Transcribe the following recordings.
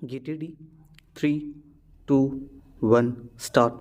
Get ready. 3, 2, 1, start.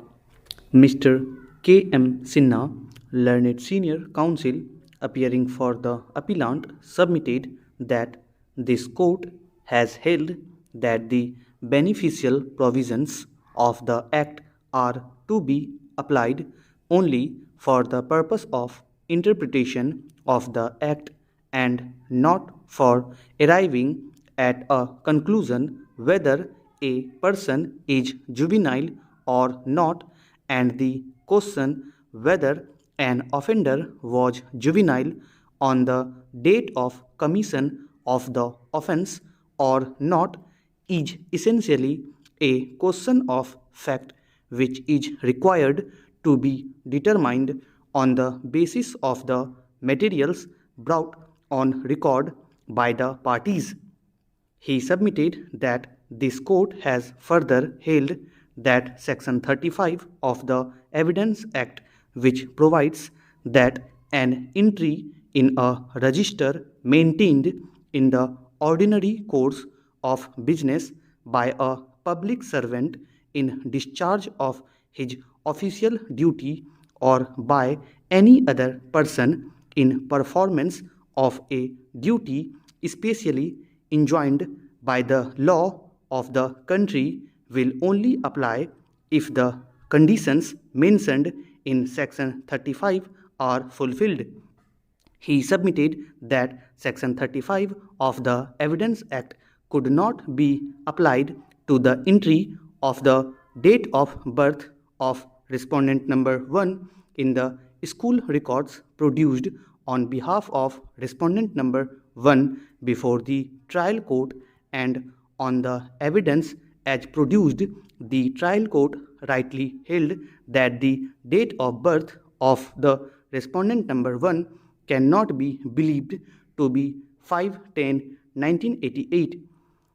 Mr. K.M. Sinha, learned senior counsel appearing for the appellant, submitted that this court has held that the beneficial provisions of the Act are to be applied only for the purpose of interpretation of the Act and not for arriving at a conclusion whether a person is juvenile or not, and the question whether an offender was juvenile on the date of commission of the offense or not is essentially a question of fact which is required to be determined on the basis of the materials brought on record by the parties. He submitted that this court has further held that Section 35 of the Evidence Act, which provides that an entry in a register maintained in the ordinary course of business by a public servant in discharge of his official duty or by any other person in performance of a duty especially enjoined by the law of the country will only apply if the conditions mentioned in Section 35 are fulfilled. He submitted that Section 35 of the Evidence Act could not be applied to the entry of the date of birth of respondent number 1 in the school records produced on behalf of respondent number 1 before the trial court, and on the evidence as produced the trial court rightly held that the date of birth of the respondent number 1 cannot be believed to be 5/10/1988.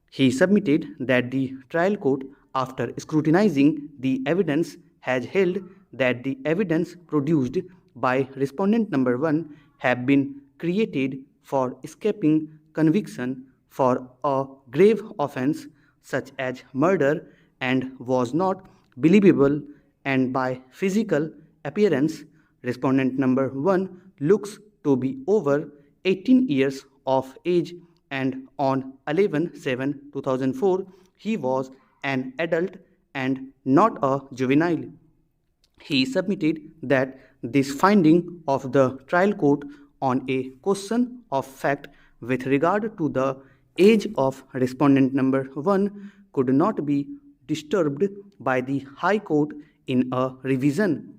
He submitted that the trial court, after scrutinizing the evidence, has held that the evidence produced by respondent number 1 have been created for escaping conviction for a grave offense such as murder and was not believable, and by physical appearance respondent number 1 looks to be over 18 years of age, and on 11/7/2004 he was an adult and not a juvenile. He submitted that this finding of the trial court on a question of fact with regard to the age of respondent number 1 could not be disturbed by the High Court in a revision.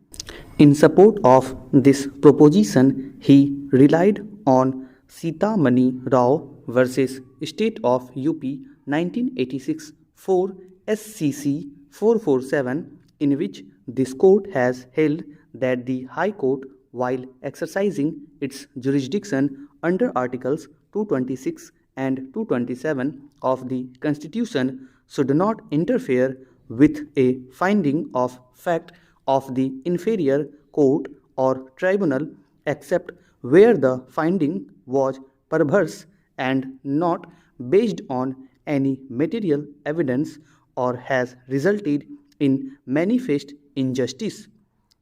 In support of this proposition, he relied on Sita Mani Rao versus State of UP 1986 4 SCC 447, in which this court has held that the High Court, while exercising its jurisdiction under Articles 226 and 227 of the Constitution, should not interfere with a finding of fact of the inferior court or tribunal except where the finding was perverse and not based on any material evidence or has resulted in manifest injustice.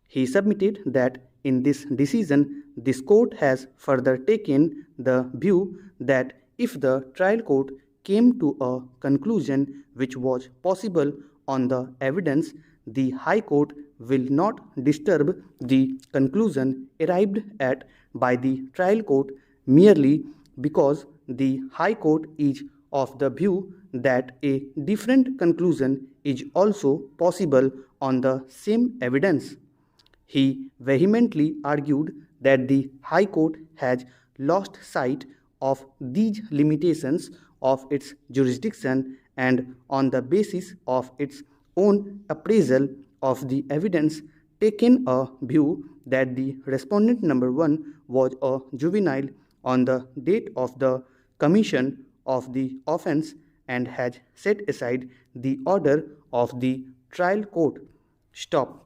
He submitted that in this decision, this court has further taken the view that if the trial court came to a conclusion which was possible on the evidence, the High Court will not disturb the conclusion arrived at by the trial court merely because the High Court is of the view that a different conclusion is also possible on the same evidence. He vehemently argued that the High Court has lost sight of these limitations of its jurisdiction, and on the basis of its own appraisal of the evidence taken a view that the respondent number 1 was a juvenile on the date of the commission of the offense and has set aside the order of the trial court. Stop.